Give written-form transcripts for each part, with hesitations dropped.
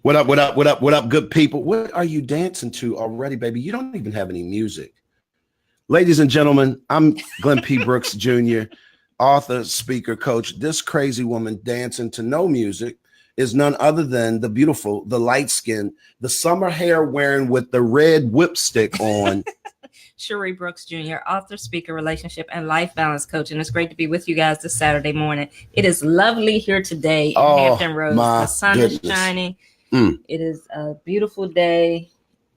What up, what up, what up, what up, good people? What are you dancing to already, baby? You don't even have any music. Ladies and gentlemen, I'm Glenn P. Brooks Jr., author, speaker, coach. This crazy woman dancing to no music is none other than the beautiful, the light-skinned, the summer hair wearing with the red whipstick on. Cherie Brooks Jr., author, speaker, relationship, and life balance coach. And it's great to be with you guys this Saturday morning. It is lovely here today in Hampton Roads. The sun is shining. It is a beautiful day.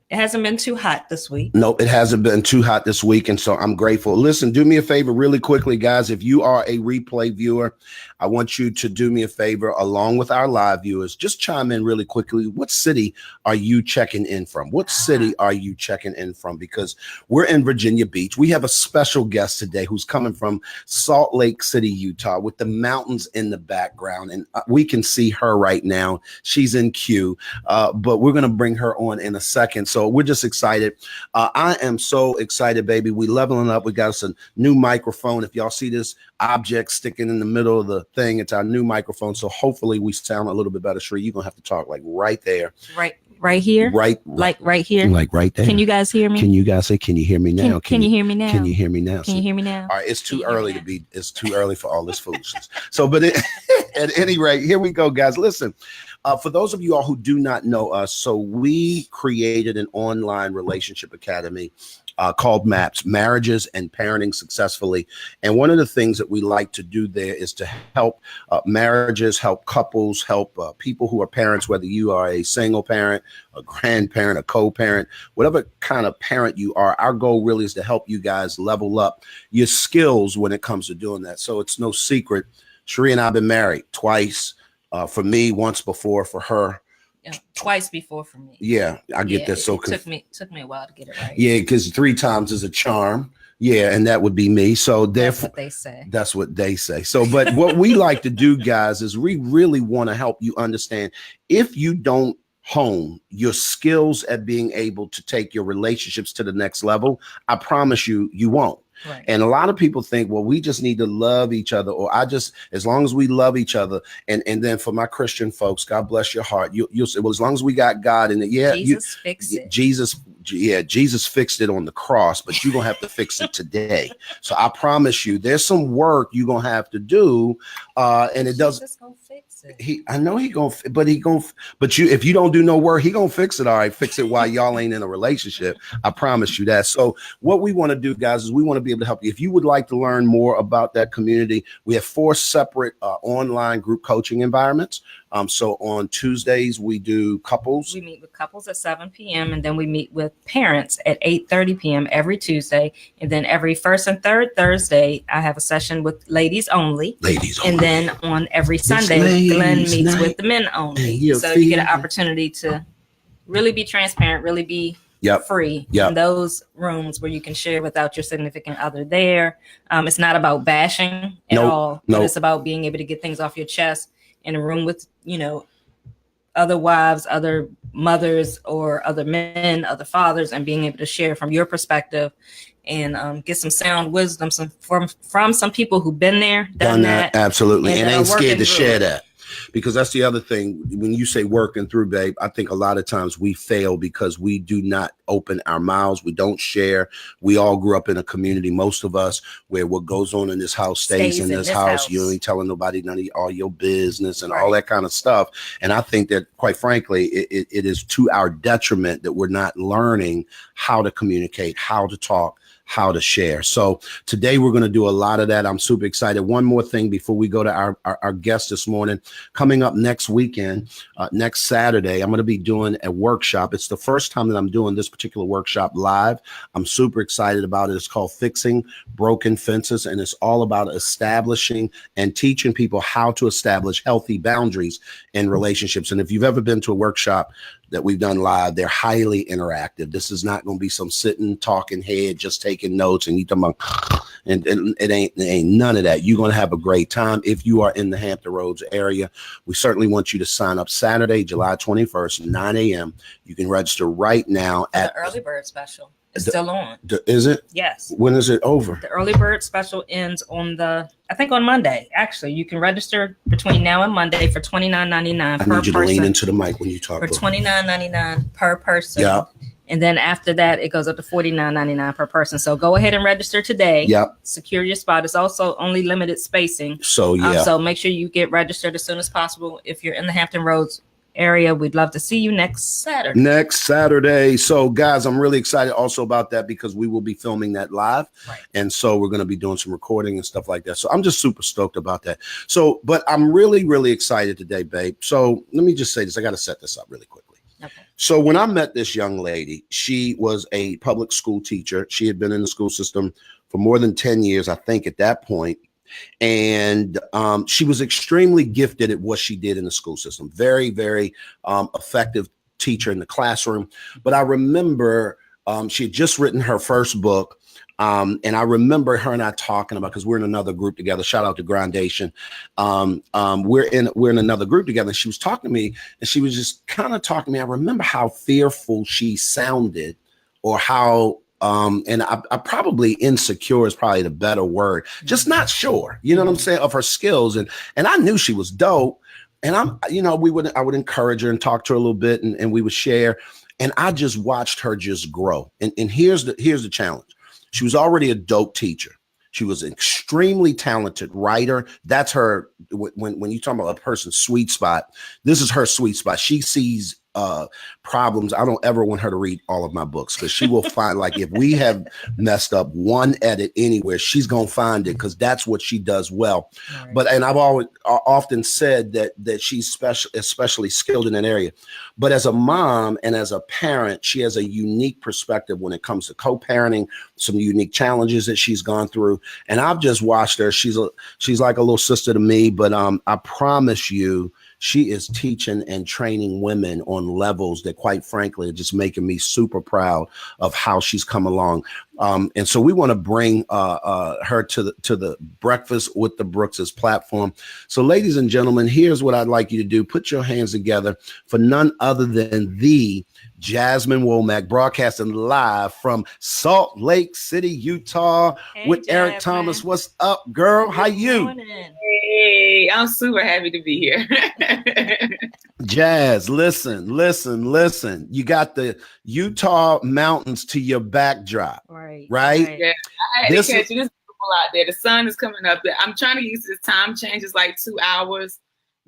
It hasn't been too hot this week. No, it hasn't been too hot this week. And so I'm grateful. Listen, do me a favor really quickly, guys. If you are a replay viewer, I want you to do me a favor along with our live viewers. Just chime in really quickly. What city are you checking in from? What city are you checking in from? Because we're in Virginia Beach. We have a special guest today who's coming from Salt Lake City, Utah, with the mountains in the background. And we can see her right now. She's in queue, but we're going to bring her on in a second. So we're just excited. I am so excited, baby. We leveling up. We got us a new microphone. If y'all see this object sticking in the middle of the thing, it's our new microphone. So hopefully we sound a little bit better. Sure, you're going to have to talk like right there. Right here? Like right here? Like right there. Can you guys hear me? Can you guys say, can you hear me now? Can you hear me now? Can you hear me now? Can you hear me now? All right, it's too early it's too early for all this foolishness. So, but at any rate, here we go, guys. Listen, for those of you all who do not know us, so we created an online relationship academy called MAPS, Marriages and Parenting Successfully. And one of the things that we like to do there is to help marriages, help couples, help people who are parents, whether you are a single parent, a grandparent, a co-parent, whatever kind of parent you are. Our goal really is to help you guys level up your skills when it comes to doing that. So it's no secret. Cherie and I have been married twice. For me, once before, for her. Twice before for me. Yeah, I get that. So it took me a while to get it right. Yeah, because 3 times is a charm. Yeah, and that would be me. So therefore, that's what they say. So, but what we like to do, guys, is we really want to help you understand if you don't hone your skills at being able to take your relationships to the next level, I promise you, you won't. Right. And a lot of people think, well, we just need to love each other, or as long as we love each other. And then for my Christian folks, God bless your heart. You'll say, well, as long as we got God in it, Jesus fixed it. Jesus fixed it on the cross, but you're going to have to fix it today. So I promise you, there's some work you're going to have to do. And it doesn't. Jesus gonna fix it. I know but if you don't do no work, he gonna fix it. All right, fix it while y'all ain't in a relationship. I promise you that. So what we want to do, guys, is we want to be able to help you. If you would like to learn more about that community, we have 4 separate online group coaching environments. So on Tuesdays, we do couples. We meet with couples at 7 p.m. and then we meet with parents at 8:30 p.m. every Tuesday. And then every first and third Thursday, I have a session with ladies only. And then on every Sunday, Glenn meets with the men only. So you get an opportunity to really be transparent, really be free in those rooms where you can share without your significant other there. It's not about bashing at all, but it's about being able to get things off your chest in a room with, other wives, other mothers, or other men, other fathers, and being able to share from your perspective and get some sound wisdom from some people who've been there, done that. Absolutely. And ain't scared to share that. Because that's the other thing. When you say working through, babe, I think a lot of times we fail because we do not open our mouths. We don't share. We all grew up in a community, most of us, where what goes on in this house stays in this house. You ain't telling nobody none of all your business and all that kind of stuff. And I think that, quite frankly, it is to our detriment that we're not learning how to communicate, how to talk, how to share. So today we're going to do a lot of that. I'm super excited. One more thing before we go to our guest this morning. Coming up next weekend, next Saturday, I'm going to be doing a workshop. It's the first time that I'm doing this particular workshop live. I'm super excited about it. It's called Fixing Broken Fences, and it's all about establishing and teaching people how to establish healthy boundaries in relationships. And if you've ever been to a workshop that we've done live, they're highly interactive. This is not going to be some sitting, talking head, just taking notes and you talking about, and it ain't none of that. You're going to have a great time. If you are in the Hampton Roads area, we certainly want you to sign up Saturday, July 21st, 9 a.m. You can register right now at the early bird special. It's still on. Is it? Yes. When is it over? The early bird special ends on I think on Monday. Actually, you can register between now and Monday for $29.99 per person. I need you to lean into the mic when you talk. For $29.99 per person. Yeah. And then after that, it goes up to $49.99 per person. So go ahead and register today. Yep. Secure your spot. It's also only limited spacing. So yeah. So make sure you get registered as soon as possible. If you're in the Hampton Roads area, we'd love to see you next Saturday. So guys, I'm really excited also about that because we will be filming that live. Right. And so we're going to be doing some recording and stuff like that. So I'm just super stoked about that. So, but I'm really, really excited today, babe. So let me just say this. I got to set this up really quickly. Okay. So when I met this young lady, she was a public school teacher. She had been in the school system for more than 10 years, I think, at that point. And she was extremely gifted at what she did in the school system. Very, very effective teacher in the classroom. But I remember she had just written her first book. And I remember her and I talking about, because we're in another group together. Shout out to Grandation. We're in another group together. And she was talking to me, and she was just kind of talking to me. I remember how fearful she sounded, or how and I probably insecure is probably the better word. Just not sure, you know what I'm saying, of her skills. And I knew she was dope. And I would encourage her and talk to her a little bit, and we would share. And I just watched her just grow. And here's the challenge. She was already a dope teacher. She was an extremely talented writer. That's her. When you talk about a person's sweet spot, this is her sweet spot. She sees problems. I don't ever want her to read all of my books, because she will find, like, if we have messed up one edit anywhere, she's gonna find it, because that's what she does well. Right. But I've often said that she's especially skilled in that area. But as a mom and as a parent, she has a unique perspective when it comes to co-parenting, some unique challenges that she's gone through. And I've just watched her. She's like a little sister to me. But I promise you, she is teaching and training women on levels that, quite frankly, are just making me super proud of how she's come along. And so we want to bring her to the Breakfast with the Brookses platform. So, ladies and gentlemen, here's what I'd like you to do. Put your hands together for none other than the Jasmine Womack, broadcasting live from Salt Lake City, Utah, with Jasmine. Eric Thomas. What's up, girl? How you? Hey, I'm super happy to be here. Jazz, listen. You got the Utah mountains to your backdrop, right? Yeah, I had to catch you. This beautiful out there. The sun is coming up there. I'm trying to use this time change. It's like 2 hours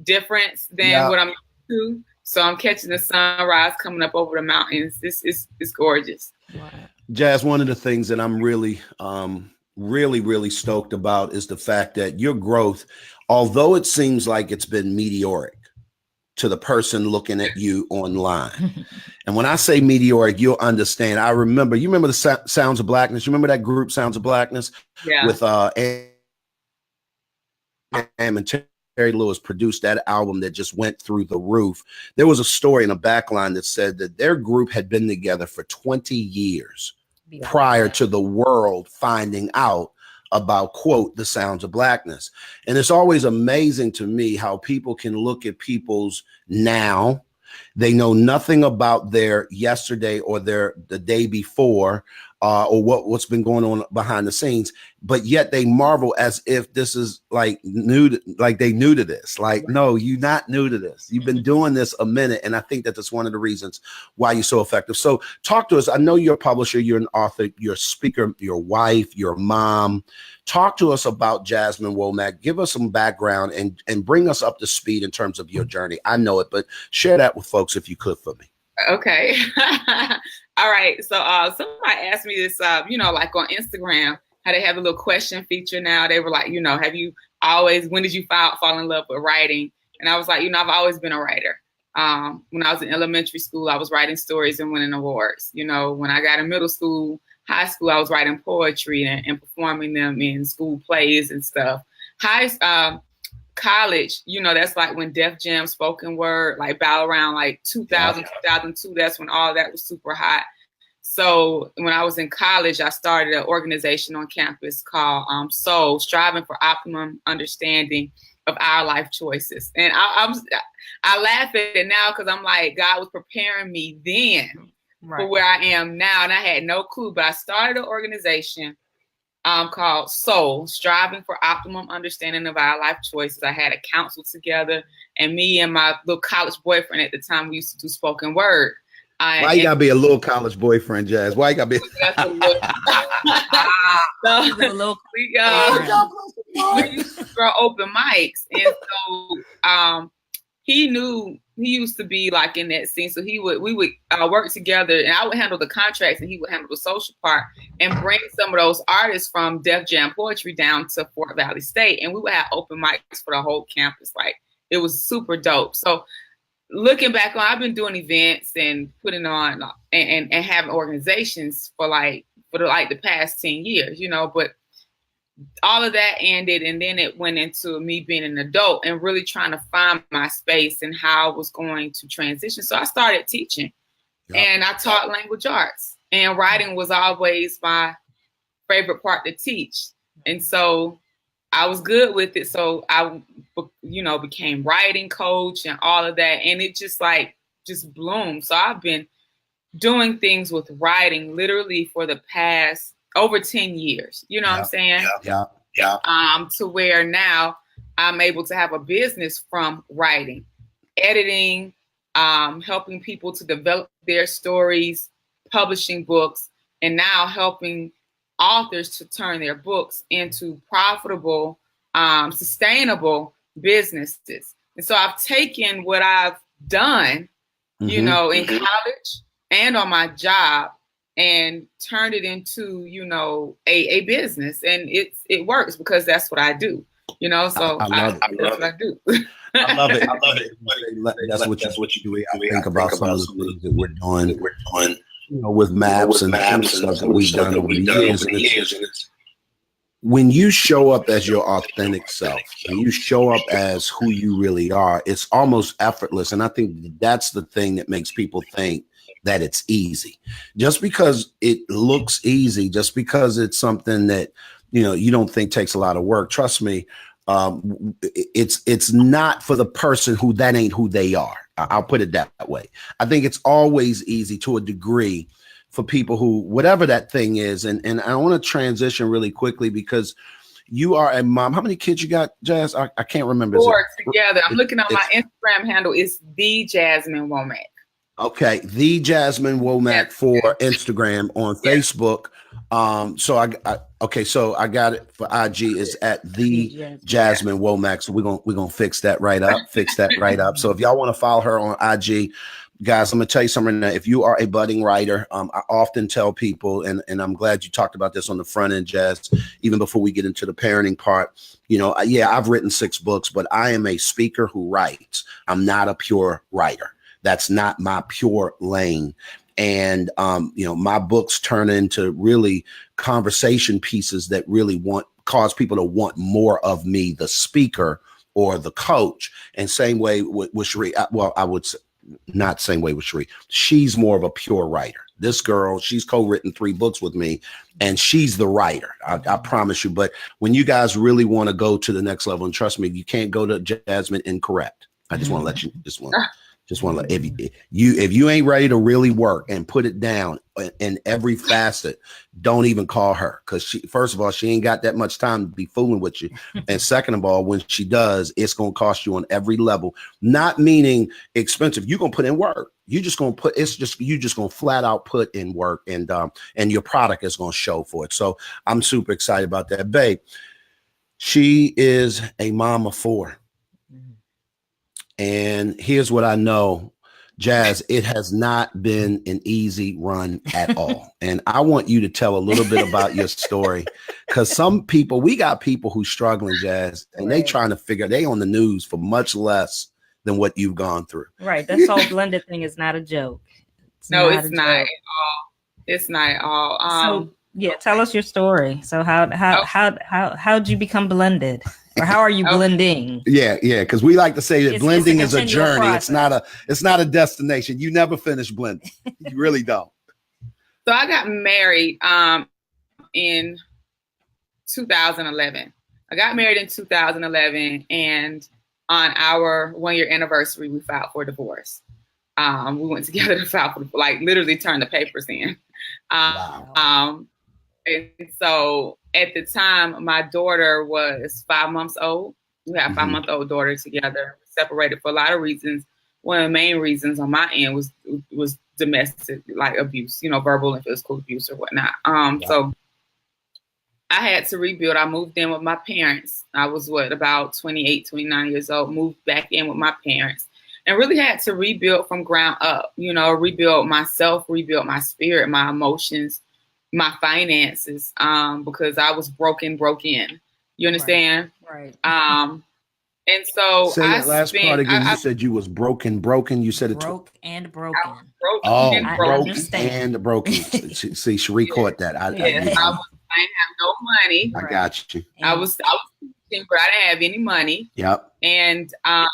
difference than what I'm used to. So I'm catching the sunrise coming up over the mountains. It's gorgeous. Wow. Jazz, one of the things that I'm really really stoked about is the fact that your growth, although it seems like it's been meteoric to the person looking at you online. And when I say meteoric, you'll understand. You remember the Sounds of Blackness? You remember that group, Sounds of Blackness? Yeah. With and Terry Lewis produced that album that just went through the roof. There was a story in a backline that said that their group had been together for 20 years prior to the world finding out about, quote, the Sounds of Blackness. And it's always amazing to me how people can look at people's now. They know nothing about their yesterday or the day before, or what's been going on behind the scenes, but yet they marvel as if this is like they knew to this. Like, no, you're not new to this. You've been doing this a minute. And I think that that's one of the reasons why you're so effective. So talk to us. I know you're a publisher, you're an author, you're a speaker, your wife, your mom. Talk to us about Jasmine Womack. Give us some background and bring us up to speed in terms of your journey. I know it, but share that with folks if you could for me. Okay. All right. So somebody asked me this, like on Instagram, how they have a little question feature now. They were like, when did you fall in love with writing? And I was like, I've always been a writer. When I was in elementary school, I was writing stories and winning awards. When I got in middle school, high school, I was writing poetry and performing them in school plays and stuff. College, that's like when Def Jam spoken word, like about around like 2000, 2002, that's when all that was super hot. So when I was in college, I started an organization on campus called Soul, Striving for Optimum Understanding of Our Life Choices. And I laugh at it now because I'm like, God was preparing me then for where I am now. And I had no clue, but I started an organization called SOUL, Striving for Optimum Understanding of Our Life Choices. I had a council together, and me and my little college boyfriend at the time, we used to do spoken word. Why you gotta be a little college boyfriend, Jazz? Why you gotta be? We used to throw open mics, and so he used to be like in that scene. So we would work together, and I would handle the contracts, and he would handle the social part, and bring some of those artists from Def Jam Poetry down to Fort Valley State, and we would have open mics for the whole campus. Like, it was super dope. So looking back on, I've been doing events and putting on and having organizations for the past 10 years, but all of that ended, and then it went into me being an adult and really trying to find my space and how I was going to transition. So I started teaching, and I taught language arts, and writing was always my favorite part to teach. And so I was good with it. So I, became writing coach and all of that. And it just bloomed. So I've been doing things with writing literally for the past over 10 years. You know what I'm saying? Yeah. To where now I'm able to have a business from writing, editing, helping people to develop their stories, publishing books, and now helping authors to turn their books into profitable, sustainable businesses. And so I've taken what I've done, in college and on my job, and turned it into, a business. And it works because that's what I do, so I love what I do. I love it. That's what you do. I think about some of the things that we're doing, with maps and stuff that we've done over the years. And when you show up as your authentic self, and you show up as who you really are, it's almost effortless. And I think that's the thing that makes people think that it's easy. Just because it looks easy, just because it's something that, you don't think takes a lot of work. Trust me, it's not for the person who that ain't who they are. I'll put it that way. I think it's always easy to a degree for people who, whatever that thing is. And I want to transition really quickly because you are a mom. How many kids you got, Jazz? I can't remember. 4 together. I'm looking at my Instagram handle. It's the Jasmine Womack. Okay, the Jasmine Womack for Instagram. On Facebook. So I got it for IG is at the Jasmine Womack. So we're gonna fix that right up. So if y'all want to follow her on IG, guys, I'm gonna tell you something. That if you are a budding writer, I often tell people, and I'm glad you talked about this on the front end, Jazz, even before we get into the parenting part. I've written 6 books, but I am a speaker who writes. I'm not a pure writer. That's not my pure lane. And, my books turn into really conversation pieces that really cause people to want more of me, the speaker or the coach. And same way with Sheree. I would say not same way with Sheree. She's more of a pure writer. This girl, she's co-written 3 books with me, and she's the writer. I promise you. But when you guys really want to go to the next level, and trust me, you can't go to Jasmine incorrect. I just want to let you if you ain't ready to really work and put it down in every facet, don't even call her, because first of all, she ain't got that much time to be fooling with you, and second of all, when she does, it's gonna cost you on every level. Not meaning expensive. You're gonna put in work. You just gonna flat out put in work, and your product is gonna show for it. So I'm super excited about that, babe. She is a mom of 4. And here's what I know, Jazz, it has not been an easy run at all. And I want you to tell a little bit about your story, because we got people who struggling, Jazz, and they trying to they on the news for much less than what you've gone through. Right. That whole blended thing is not a joke. It's not at all. It's not at all. Tell us your story. So how'd you become blended? Or how are you blending? Yeah, because we like to say that blending is a journey. Process. It's not a destination. You never finish blending. You really don't. So I got married in 2011. I got married in 2011, and on our 1-year anniversary, we filed for divorce. We went together to file for, like, literally turn the papers in. Wow. And so at the time, my daughter was 5 months old. We had a 5-month-old daughter together, separated for a lot of reasons. One of the main reasons on my end was domestic, like, abuse, verbal and physical abuse or whatnot. So I had to rebuild. I moved in with my parents. I was about 28, 29 years old, moved back in with my parents and really had to rebuild from ground up, rebuild myself, rebuild my spirit, my emotions, my finances, because I was broke in. You understand? Right. And so say that last part again. You said you was broken. You said it. Broke and broken. Broke and broken. See, Cherie caught that. I didn't have no money. I got you. I was teaching, but I didn't have any money. Yep. And I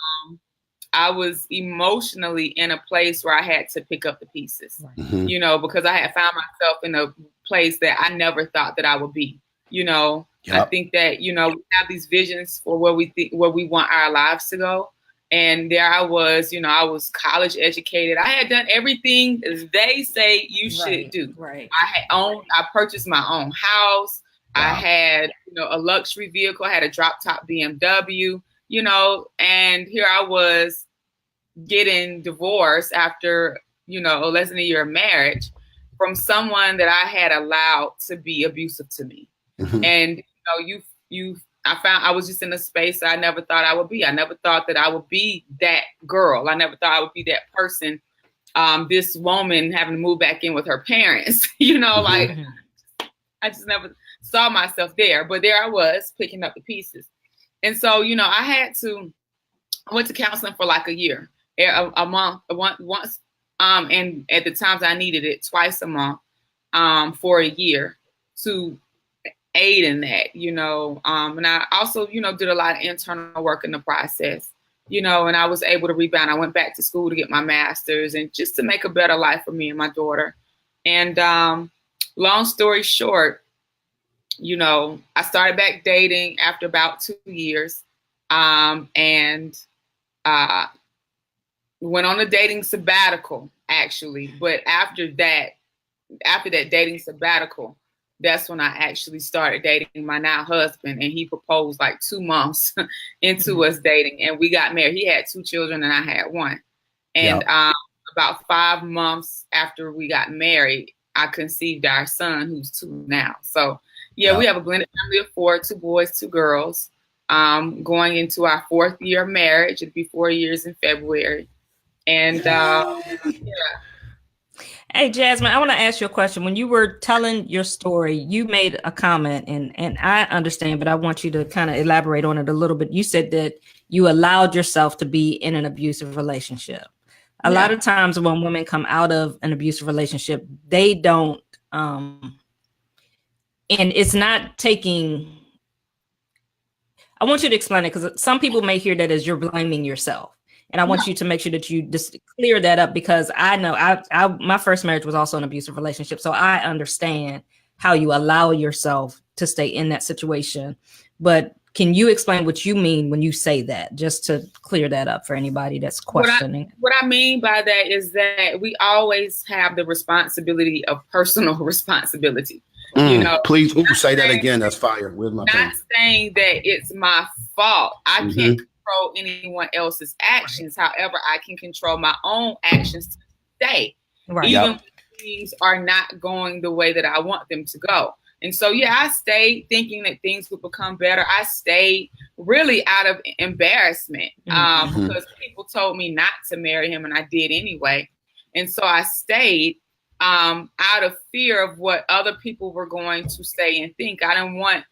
was emotionally in a place where I had to pick up the pieces, because I had found myself in a place that I never thought that I would be. Yep. I think that, we have these visions for where we want our lives to go. And there I was, I was college educated. I had done everything as they say you should do. Right. I purchased my own house. Wow. I had, a luxury vehicle. I had a drop top BMW, and here I was getting divorced after, less than a year of marriage from someone that I had allowed to be abusive to me. And, I was just in a space that I never thought I would be. I never thought that I would be that girl. I never thought I would be that person. This woman having to move back in with her parents, like I just never saw myself there, but there I was picking up the pieces. And so, I went to counseling for like a year, a month, once. And at the times I needed it twice a month, for a year to aid in that, and I also, did a lot of internal work in the process, and I was able to rebound. I went back to school to get my master's and just to make a better life for me and my daughter. And long story short, I started back dating after about 2 years, and went on a dating sabbatical, actually. But after that dating sabbatical, that's when I actually started dating my now husband, and he proposed like 2 months into us dating, and we got married. He had 2 children and I had 1. And about 5 months after we got married, I conceived our son, who's 2 now. So we have a blended family of 4, 2 boys, 2 girls, going into our 4th year of marriage. It'll be 4 years in February. And Hey, Jasmine, I want to ask you a question. When you were telling your story, you made a comment, and I understand, but I want you to kind of elaborate on it a little bit. You said that you allowed yourself to be in an abusive relationship. A lot of times when women come out of an abusive relationship, they don't, and it's not taking, I want you to explain it, because some people may hear that as you're blaming yourself. And I want you to make sure that you just clear that up, because I know my first marriage was also an abusive relationship. So I understand how you allow yourself to stay in that situation. But can you explain what you mean when you say that, just to clear that up for anybody that's questioning? What I mean by that is that we always have the responsibility of personal responsibility. Please say that again. That's fire. Where's my pen? Not saying that it's my fault. I can't control anyone else's actions. However, I can control my own actions to stay, even when things are not going the way that I want them to go. And so, I stayed thinking that things would become better. I stayed really out of embarrassment, because people told me not to marry him, and I did anyway. And so I stayed out of fear of what other people were going to say and think. I didn't want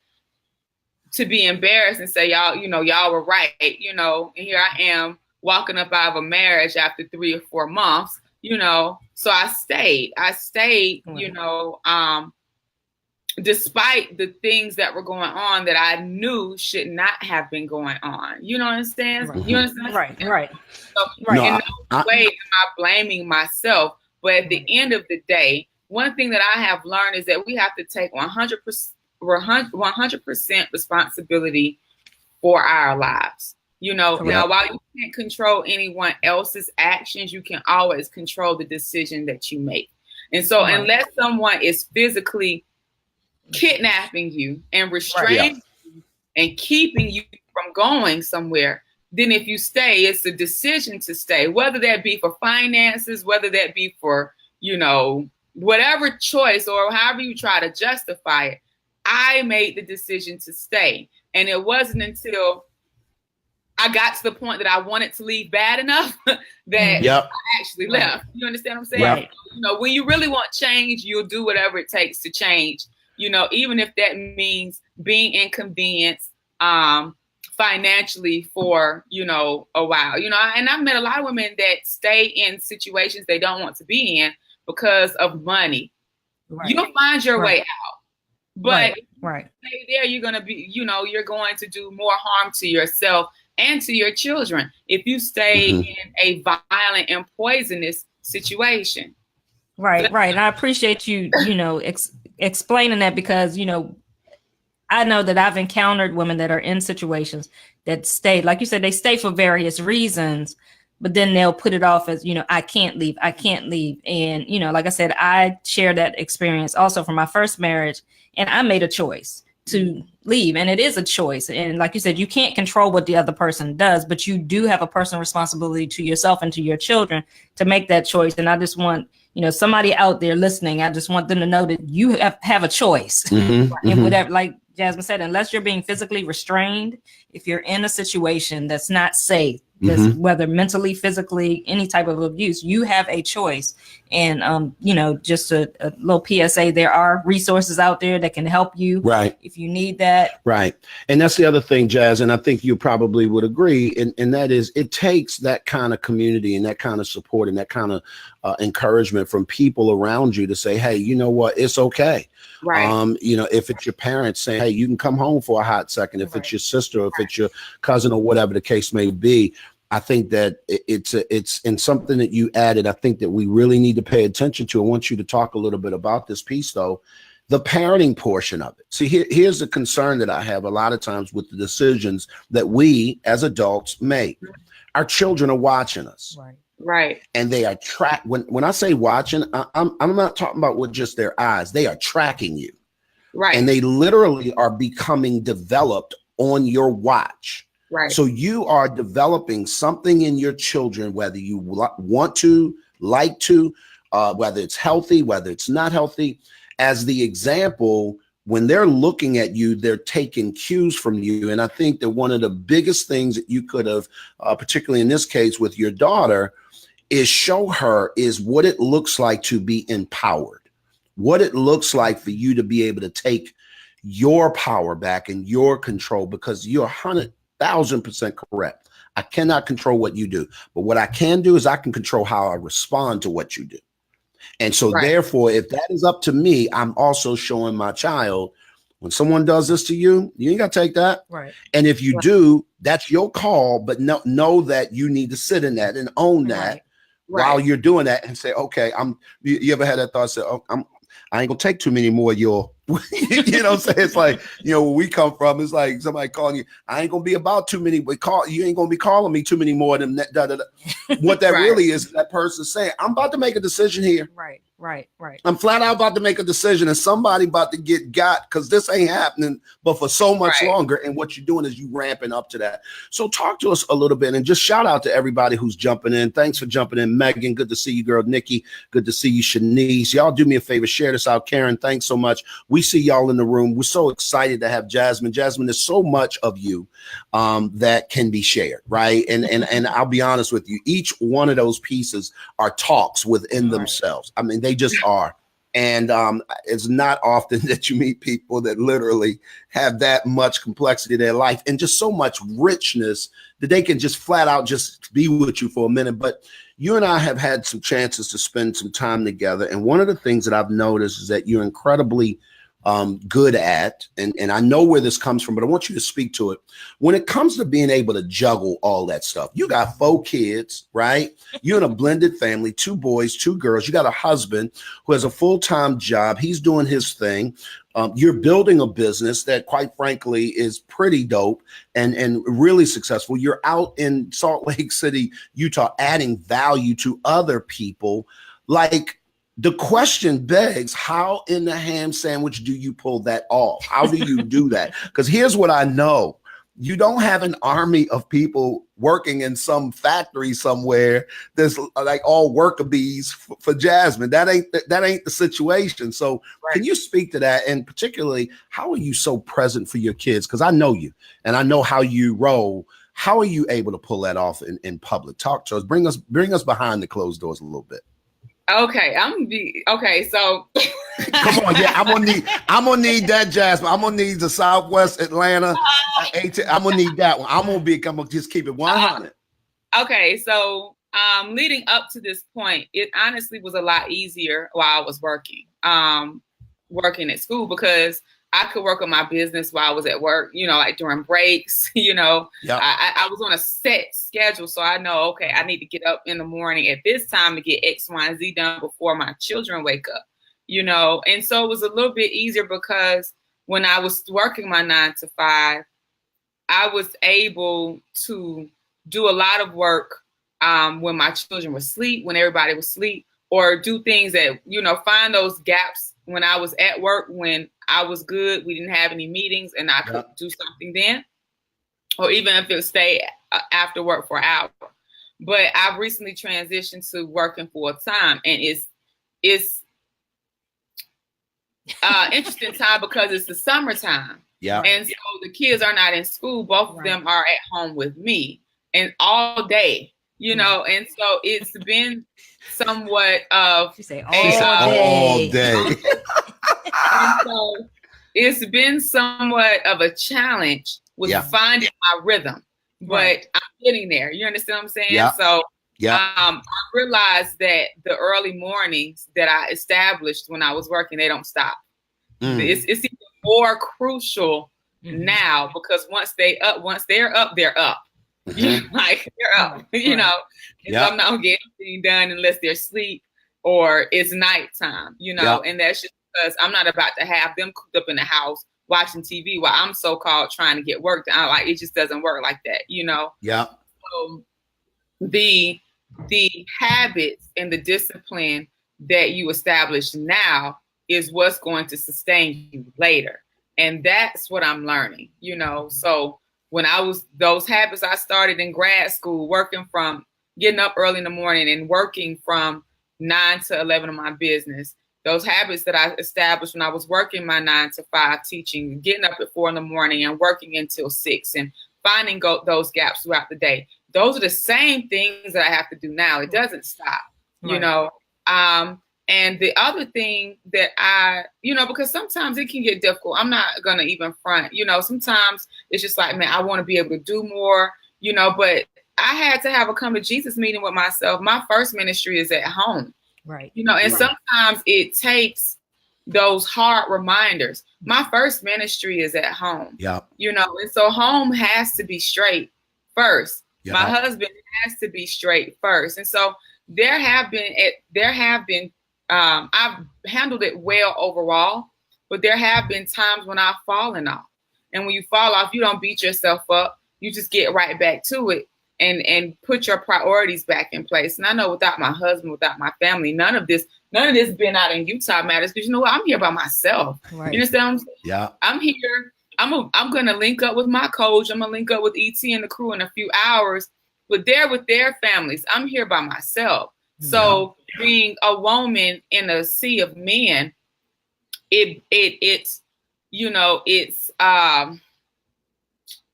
to be embarrassed and say, y'all were right, and here I am walking up out of a marriage after 3 or 4 months, so I stayed, despite the things that were going on that I knew should not have been going on. You know what I'm saying? Right. You understand? Right. So in no way am I blaming myself, but at the end of the day, one thing that I have learned is that we have to take 100% responsibility for our lives. You know, Correct. now while you can't control anyone else's actions, you can always control the decision that you make. And so unless someone is physically kidnapping you and restraining you and keeping you from going somewhere, then if you stay, it's a decision to stay, whether that be for finances, whether that be for, you know, whatever choice or however you try to justify it. I made the decision to stay. And it wasn't until I got to the point that I wanted to leave bad enough that I actually left. You understand what I'm saying? Right. You know, when you really want change, you'll do whatever it takes to change, you know, even if that means being inconvenienced financially for, you know, a while. You know, and I've met a lot of women that stay in situations they don't want to be in because of money. Right. You'll find your way out. But stay there, you're going to be, you know, you're going to do more harm to yourself and to your children if you stay in a violent and poisonous situation. Right. And I appreciate you, you know, explaining that, because, you know, I know that I've encountered women that are in situations that stay, like you said, they stay for various reasons, but then they'll put it off as, you know, I can't leave. And, you know, like I said, I share that experience also from my first marriage, and I made a choice to leave, and it is a choice. And like you said, you can't control what the other person does, but you do have a personal responsibility to yourself and to your children to make that choice. And I just want, you know, somebody out there listening, I just want them to know that you have a choice. And whatever, like Jasmine said, unless you're being physically restrained, if you're in a situation that's not safe, whether mentally, physically, any type of abuse, you have a choice. And, you know, just a little PSA, there are resources out there that can help you if you need that. Right. And that's the other thing, Jazz, and I think you probably would agree, and that is, it takes that kind of community and that kind of support and that kind of encouragement from people around you to say, hey, you know what, it's okay. Right. You know, if it's your parents saying, hey, you can come home for a hot second, if it's your sister, or if it's your cousin, or whatever the case may be. I think that it's in something that you added. I think that we really need to pay attention to. I want you to talk a little bit about this piece, though, the parenting portion of it. See, here's the concern that I have a lot of times with the decisions that we as adults make. Our children are watching us. Right. And they are when I say watching, I'm not talking about with just their eyes. They are tracking you. Right. And they literally are becoming developed on your watch. Right. So you are developing something in your children, whether you want to, like to, whether it's healthy, whether it's not healthy. As the example, when they're looking at you, they're taking cues from you. And I think that one of the biggest things that you could have, particularly in this case with your daughter, is show her is what it looks like to be empowered, what it looks like for you to be able to take your power back and your control, because you're 1,000% correct. I cannot control what you do, but what I can do is I can control how I respond to what you do. And so therefore, if that is up to me, I'm also showing my child, when someone does this to you, you ain't got to take that. Right. And if you do, that's your call, but know that you need to sit in that and own that while you're doing that, and say, okay, you ever had that thought, say, oh, I ain't gonna take too many more of your, you know what I'm saying? It's like, you know, where we come from, it's like somebody calling you, I ain't gonna be about too many, but you ain't gonna be calling me too many more than that. What that really is that person saying, I'm about to make a decision here. Right. I'm flat out about to make a decision, and somebody about to get got, because this ain't happening, but for so much longer. And what you're doing is you ramping up to that. So talk to us a little bit, and just shout out to everybody who's jumping in. Thanks for jumping in. Megan, good to see you, girl. Nikki, good to see you. Shanice, y'all do me a favor, share this out. Karen, thanks so much. We see y'all in the room. We're so excited to have Jasmine. Jasmine, there's so much of you that can be shared, right? And I'll be honest with you, each one of those pieces are talks within themselves. I mean, they just are. And it's not often that you meet people that literally have that much complexity in their life and just so much richness that they can just flat out just be with you for a minute. But you and I have had some chances to spend some time together. And one of the things that I've noticed is that you're incredibly good at, and I know where this comes from, but I want you to speak to it. When it comes to being able to juggle all that stuff, you got 4 kids, right? You're in a blended family, 2 boys, 2 girls. You got a husband who has a full-time job. He's doing his thing. You're building a business that, quite frankly, is pretty dope and really successful. You're out in Salt Lake City, Utah, adding value to other people. Like, the question begs, how in the ham sandwich do you pull that off? How do you do that? Because here's what I know. You don't have an army of people working in some factory somewhere that's like all worker bees for Jasmine. That ain't the situation. So Can you speak to that? And particularly, how are you so present for your kids? Because I know you and I know how you roll. How are you able to pull that off in public? Talk to us. Bring us behind the closed doors a little bit. Okay, so come on, yeah, I'm gonna need that, Jasmine. I'm gonna need the Southwest Atlanta. I'm gonna need that one. I'm gonna just keep it 100. Okay, so leading up to this point, it honestly was a lot easier while I was working at school, because I could work on my business while I was at work, like during breaks, Yep. I was on a set schedule. So I know, okay, I need to get up in the morning at this time to get X, Y, and Z done before my children wake up, And so it was a little bit easier because when I was working my 9 to 5, I was able to do a lot of work when my children were asleep, when everybody was asleep, or do things that, find those gaps when I was at work, when I was good, we didn't have any meetings, and I could do something then, or even if it stay after work for an hour. But I've recently transitioned to working full time, and it's interesting time because it's the summertime. Yeah. And so the kids are not in school. Both of them are at home with me and all day, and so it's been somewhat of all day. And so it's been somewhat of a challenge with finding my rhythm, but I'm getting there. You understand what I'm saying? Yeah. So yeah. I realized that the early mornings that I established when I was working, they don't stop. It's even more crucial now, because once they're up, they're up. Like they're up, And so I'm not getting anything done unless they're asleep or it's nighttime, and that's just because I'm not about to have them cooped up in the house watching TV while I'm so-called trying to get work done. Like, it just doesn't work like that, Yeah. So the habits and the discipline that you establish now is what's going to sustain you later. And that's what I'm learning, So when those habits I started in grad school, working from getting up early in the morning and working from 9 to 11 of my business, those habits that I established when I was working my 9 to 5 teaching, getting up at 4 in the morning and working until 6 and finding those gaps throughout the day. Those are the same things that I have to do now. It doesn't stop, And the other thing that because sometimes it can get difficult. I'm not going to even front, sometimes it's just like, man, I want to be able to do more, but I had to have a come to Jesus meeting with myself. My first ministry is at home. Right. And sometimes it takes those hard reminders. My first ministry is at home. Yeah. And so home has to be straight first. Yeah. My husband has to be straight first. And so there have been I've handled it well overall, but there have been times when I've fallen off. And when you fall off, you don't beat yourself up. You just get right back to it and put your priorities back in place. And I know without my husband, without my family, none of this being out in Utah matters, because I'm here by myself. Right. You understand what I'm saying? Yeah. I'm here. I'm going to link up with my coach. I'm going to link up with ET and the crew in a few hours, but they're with their families. I'm here by myself. So being a woman in a sea of men, it's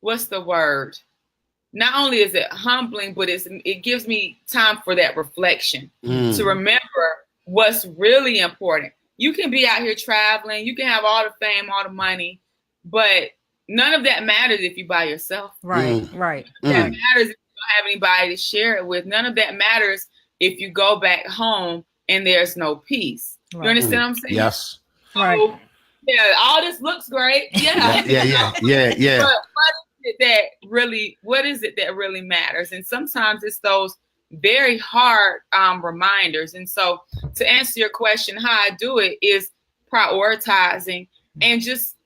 what's the word? Not only is it humbling, but it gives me time for that reflection to remember what's really important. You can be out here traveling, you can have all the fame, all the money, but none of that matters if you're by yourself. Right, right. That matters if you don't have anybody to share it with. None of that matters if you go back home and there's no peace. Right. You understand what I'm saying? Yes. So, right. Yeah, all this looks great. Yeah. Yeah. But what is it that really matters? And sometimes it's those very hard reminders. And so to answer your question, how I do it is prioritizing and just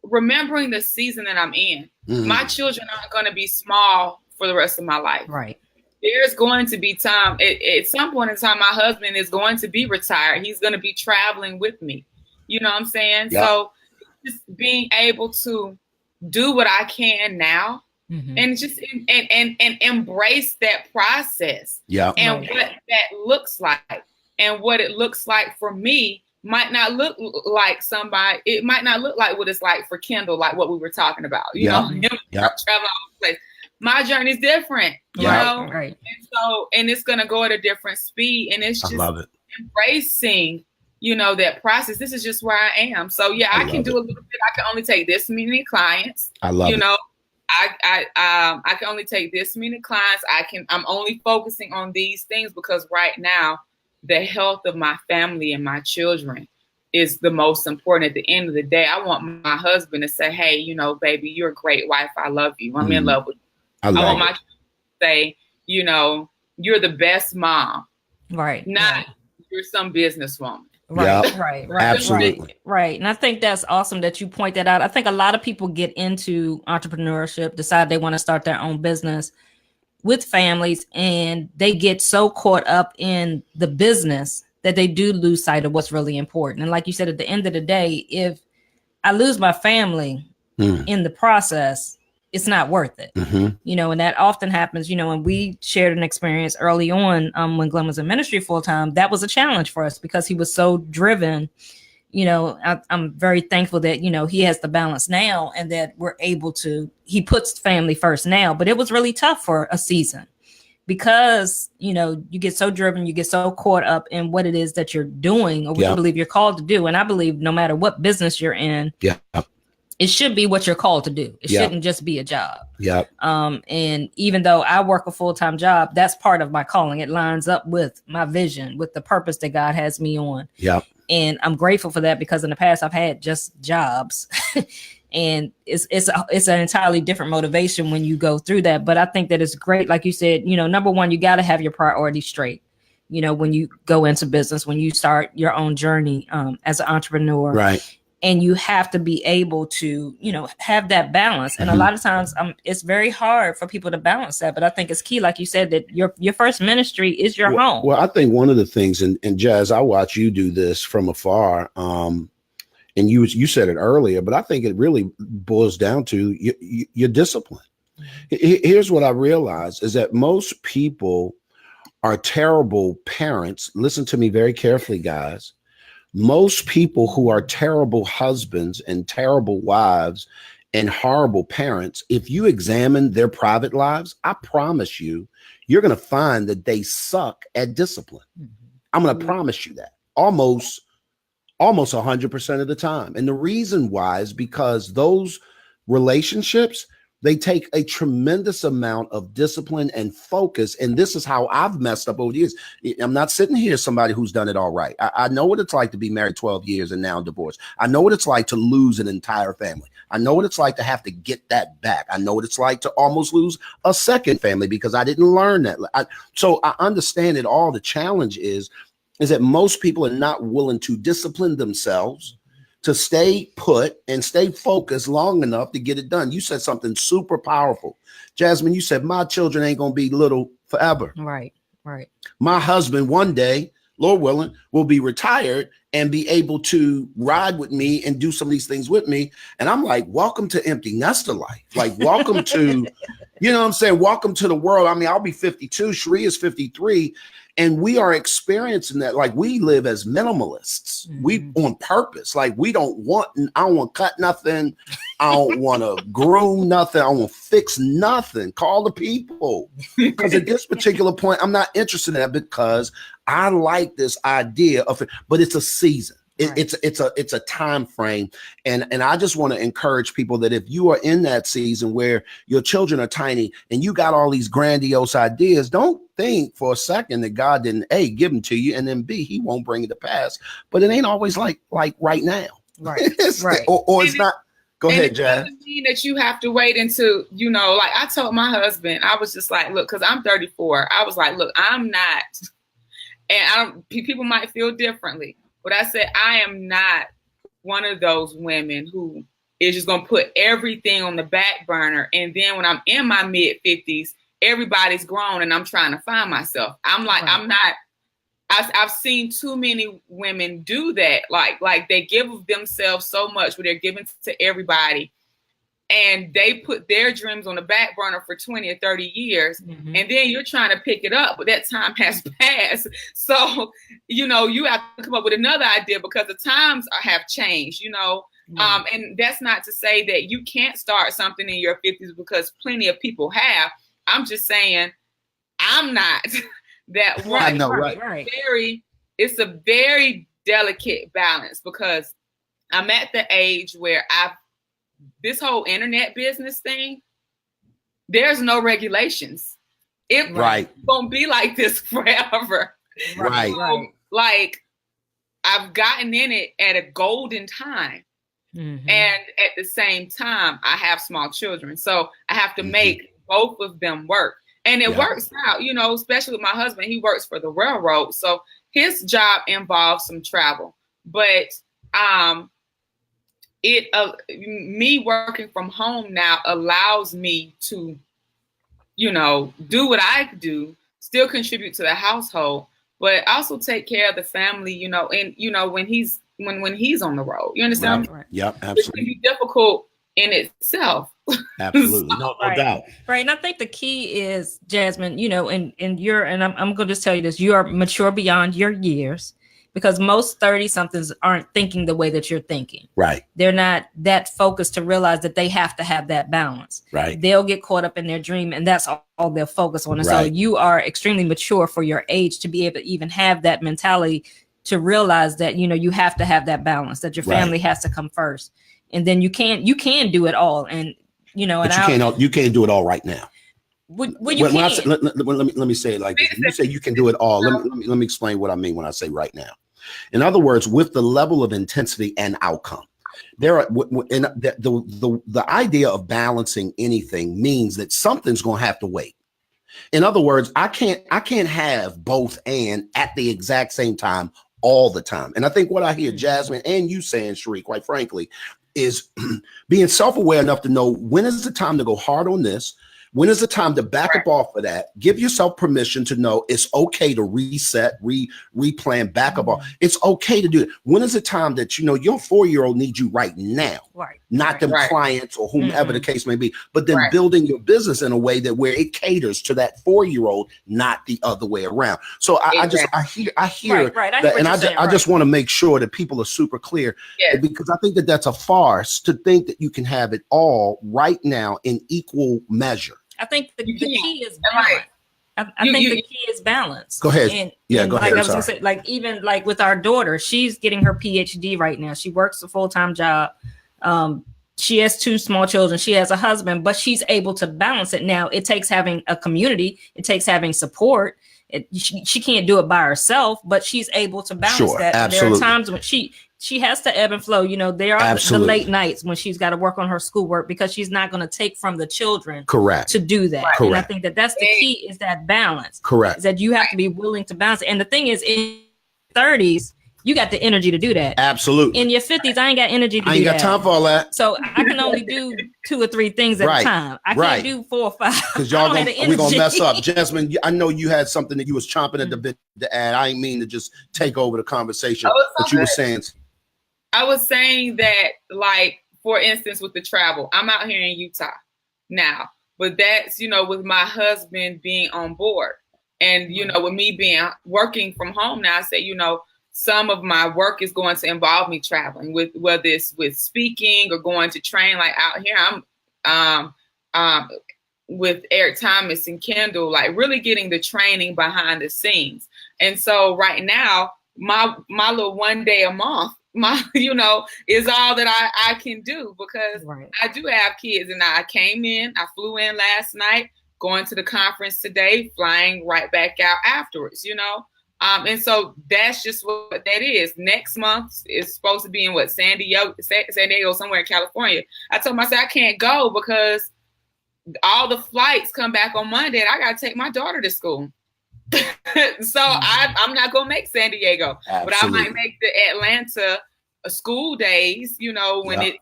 remembering the season that I'm in. My children aren't going to be small for the rest of my life. Right. There's going to be time at some point in time, my husband is going to be retired. He's going to be traveling with me. You know what I'm saying? Yeah. So just being able to do what I can now and just and embrace that process. Yeah. And what that looks like, and what it looks like for me might not look like somebody. It might not look like what it's like for Kendall, like what we were talking about. You know, him traveling all over the place. My journey is different, you know? Right. And it's going to go at a different speed. And it's just I love it. Embracing, you know, that process. This is just where I am. So yeah, I can do a little bit. I can only take this many clients. I love you it. know, I can only take this many clients. I'm only focusing on these things because right now, the health of my family and my children is the most important. At the end of the day, I want my husband to say, hey, you know, baby, you're a great wife. I love you. I'm in love with you. I want my children to say, you know, you're the best mom. Right. Not you're some businesswoman. Right, right. Absolutely. Right. And I think that's awesome that you point that out. I think a lot of people get into entrepreneurship, decide they want to start their own business with families, and they get so caught up in the business that they do lose sight of what's really important. And like you said, at the end of the day, if I lose my family in the process, it's not worth it. You know, and that often happens, you know, when we shared an experience early on when Glenn was in ministry full time, that was a challenge for us because he was so driven. You know, I'm very thankful that, you know, he has the balance now and that we're able to, he puts family first now, but it was really tough for a season because, you know, you get so driven, you get so caught up in what it is that you're doing or what you believe you're called to do. And I believe no matter what business you're in, it should be what you're called to do. It shouldn't just be a job. And even though I work a full-time job, that's part of my calling. It lines up with my vision, with the purpose that God has me on. And I'm grateful for that because in the past I've had just jobs and it's an entirely different motivation when you go through that. But I think that it's great. Like you said, you know, number one, you got to have your priorities straight. You know, when you go into business, when you start your own journey as an entrepreneur. Right. And you have to be able to, you know, have that balance. And a lot of times it's very hard for people to balance that. But I think it's key, like you said, that your first ministry is your home. Well, I think one of the things, and Jazz, I watch you do this from afar. And you said it earlier, but I think it really boils down to your discipline. Here's what I realized is that most people are terrible parents. Listen to me very carefully, guys. Most people who are terrible husbands and terrible wives and horrible parents, if you examine their private lives, I promise you, you're going to find that they suck at discipline. I'm going to promise you that almost 100% of the time. And the reason why is because those relationships, they take a tremendous amount of discipline and focus. And this is how I've messed up over the years. I'm not sitting here as somebody who's done it all right. I know what it's like to be married 12 years and now divorced. I know what it's like to lose an entire family. I know what it's like to have to get that back. I know what it's like to almost lose a second family because I didn't learn that. So I understand it all. The challenge is that most people are not willing to discipline themselves to stay put and stay focused long enough to get it done. You said something super powerful. Jasmine, you said, my children ain't going to be little forever. Right. My husband one day, Lord willing, will be retired and be able to ride with me and do some of these things with me. And I'm like, welcome to empty nester life. Like, welcome to, you know what I'm saying? Welcome to the world. I mean, I'll be 52. Cherie is 53. And we are experiencing that. Like, we live as minimalists. We on purpose. Like, I don't want to cut nothing. I don't want to groom nothing. I don't want to fix nothing. Call the people. Because at this particular point, I'm not interested in that because I like this idea of it, but it's a season. It's a time frame. And I just want to encourage people that if you are in that season where your children are tiny and you got all these grandiose ideas, don't think for a second that God didn't A, give them to you, and then B, he won't bring it to pass. But it ain't always like right now. Right. or it's not. Go ahead, Jazz. It doesn't mean that you have to wait until, you know, like I told my husband, I was just like, look, because I'm 34. I was like, look, I'm not, and people might feel differently. But I said, I am not one of those women who is just gonna put everything on the back burner, and then when I'm in my mid-50s, everybody's grown and I'm trying to find myself. I'm like, I'm not. I've seen too many women do that. Like they give themselves so much, where they're giving to everybody, and they put their dreams on the back burner for 20 or 30 years. And then you're trying to pick it up, but that time has passed. So, you have to come up with another idea because the times have changed, and that's not to say that you can't start something in your 50s, because plenty of people have. I'm just saying I'm not that one. I know, right. It's a very delicate balance, because I'm at the age where this whole internet business thing, there's no regulations. It's gonna be like this forever. Right. Like, I've gotten in it at a golden time. And at the same time, I have small children. So I have to make both of them work. And it works out, especially with my husband. He works for the railroad. So his job involves some travel. But me working from home now allows me to, do what I do, still contribute to the household, but also take care of the family, and when he's on the road. You understand? Right. Yep, absolutely. It can be difficult in itself. Absolutely. No doubt. Right. And I think the key is, Jasmine, and I'm going to just tell you this, you are mature beyond your years, because most 30-somethings aren't thinking the way that you're thinking. Right. They're not that focused to realize that they have to have that balance. Right. They'll get caught up in their dream, and that's all they'll focus on. And so you are extremely mature for your age to be able to even have that mentality, to realize that, you have to have that balance, that your family has to come first. And then you can do it all. And, but you can't do it all right now. Let me say it like this. When you say you can do it all, let me explain what I mean when I say right now. In other words, with the level of intensity and outcome, there are the idea of balancing anything means that something's going to have to wait. In other words, I can't have both and at the exact same time all the time. And I think what I hear Jasmine and you saying, Cherie, quite frankly, is being self-aware enough to know when is the time to go hard on this. When is the time to back up off of that? Give yourself permission to know it's okay to reset, replan, back up off. It's okay to do it. When is the time that your 4-year-old needs you right now? Not them clients or whomever the case may be, but then building your business in a way that where it caters to that 4-year-old, not the other way around. So I hear that, and I just want to make sure that people are super clear, because I think that that's a farce to think that you can have it all right now in equal measure. I think the key is balance. I think the key is balance. Go ahead. Go ahead. I was gonna say, even with our daughter, she's getting her PhD right now. She works a full-time job. She has 2 small children. She has a husband, but she's able to balance it. Now, it takes having a community. It takes having support. She can't do it by herself, but she's able to balance that. Absolutely. There are times when she has to ebb and flow. There are the late nights when she's got to work on her schoolwork, because she's not going to take from the children to do that. Correct. And I think that's the key, is that balance. Correct. Is that you have to be willing to balance. And the thing is, in 30s, you got the energy to do that. Absolutely. In your 50s, I ain't got energy to do that. I ain't got time for all that. So I can only do 2 or 3 things at a time. I can't do 4 or 5. Because we're going to mess up. Jasmine, I know you had something that you was chomping at the bit to add. I ain't mean to just take over the conversation. But you were saying... I was saying that, for instance, with the travel, I'm out here in Utah now, but that's, with my husband being on board, and, with me working from home now, I say, some of my work is going to involve me traveling, with whether it's with speaking or going to train. Like out here, I'm with Eric Thomas and Kendall, really getting the training behind the scenes. And so right now, my little 1 day a month, is all that I can do, because I do have kids. And I flew in last night, going to the conference today, flying right back out afterwards, and so that's just what that is. Next month is supposed to be in San Diego, somewhere in California. I told myself I can't go because all the flights come back on Monday, and I got to take my daughter to school. So I'm not going to make San Diego, but I might make the Atlanta school days, you know, when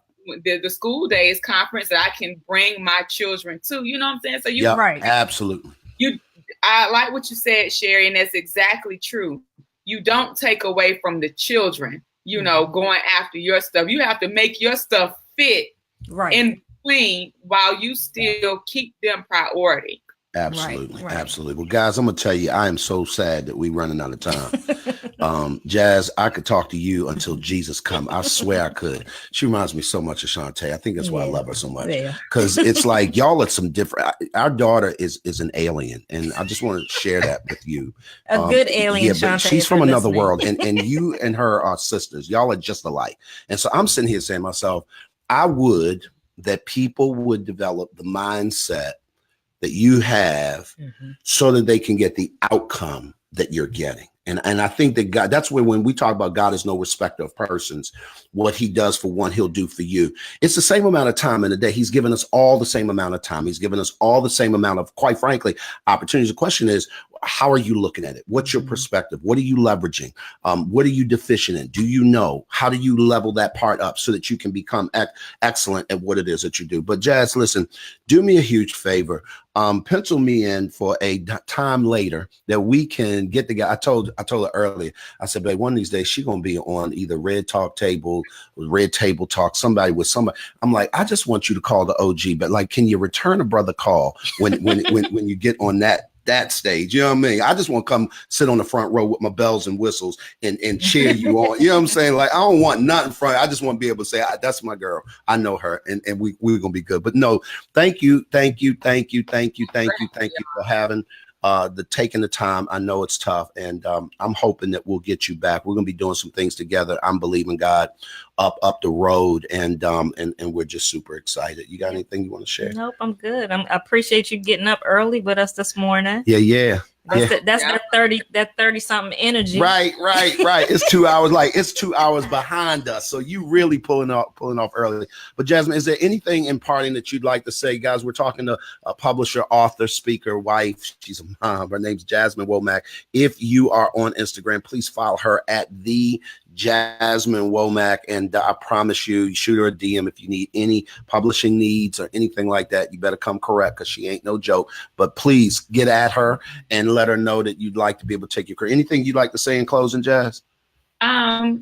the school days conference that I can bring my children to, you know what I'm saying? So you right. Absolutely. I like what you said, Sherry, and that's exactly true. You don't take away from the children, you know, going after your stuff. You have to make your stuff fit in between while you still keep them priority. Absolutely. Absolutely. Well, guys, I'm going to tell you, I am so sad that we're running out of time. Jazz, I could talk to you until Jesus come. I swear I could. She reminds me so much of Shantae. I think that's why I love her so much. Because it's like y'all are some different. Our daughter is an alien. And I just want to share that with you. A good alien, Shantae. She's from another world. And you and her are sisters. Y'all are just alike. And so I'm sitting here saying to myself, I would that people would develop the mindset that you have so that they can get the outcome that you're getting. And I think that God, that's where when we talk about God is no respecter of persons, what he does for one, he'll do for you. It's the same amount of time in a day. He's given us all the same amount of time. He's given us all the same amount of, quite frankly, opportunities. The question is, how are you looking at it? What's your perspective? What are you leveraging? What are you deficient in? Do you know? How do you level that part up so that you can become excellent at what it is that you do? But Jazz, listen, do me a huge favor. Pencil me in for a time later that we can get the guy. I told her earlier, I said, babe, one of these days she's going to be on either Red Table Talk, somebody with somebody. I'm like, I just want you to call the OG, but like, can you return a brother call when you get on that stage? You know what I mean? I just want to come sit on the front row with my bells and whistles and cheer you on. You know what I'm saying? Like, I don't want nothing front. I just want to be able to say, that's my girl. I know her, and we're going to be good. But no, thank you for having taking the time. I know it's tough, and I'm hoping that we'll get you back. We're going to be doing some things together. I'm believing God up the road, and we're just super excited. You got anything you want to share? Nope, I'm good. I appreciate you getting up early with us this morning. Yeah. That's that 30 something energy. Right. It's 2 hours. Like, it's 2 hours behind us. So you really pulling off early. But Jasmine, is there anything in parting that you'd like to say? Guys, we're talking to a publisher, author, speaker, wife. She's a mom. Her name's Jasmine Womack. If you are on Instagram, please follow her at the Jasmine Womack, and I promise you shoot her a DM if you need any publishing needs or anything like that. You better come correct, because she ain't no joke. But please get at her and let her know that you'd like to be able to take your career. Anything you'd like to say in closing, Jazz?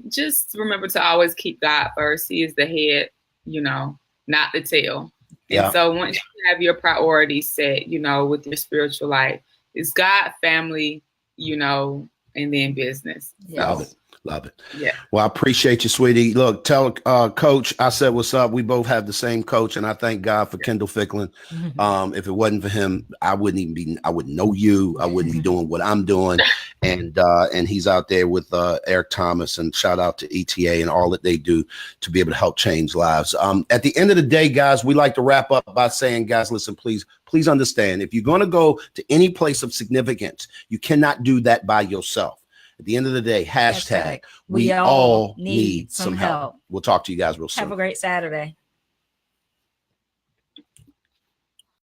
Just remember to always keep God first. He is the head, you know, not the tail. And so once you have your priorities set, you know, with your spiritual life, it's God, family, you know, and then business. So, Love it. Yeah. Well, I appreciate you, sweetie. Look, tell Coach I said what's up. We both have the same coach, and I thank God for Kendall Ficklin. If it wasn't for him, I wouldn't know you. I wouldn't be doing what I'm doing. And he's out there with Eric Thomas, and shout out to ETA and all that they do to be able to help change lives. At the end of the day, guys, we like to wrap up by saying, guys, listen, please understand, if you're going to go to any place of significance, you cannot do that by yourself. At the end of the day, hashtag we all need some help. We'll talk to you guys real soon. Have a great Saturday.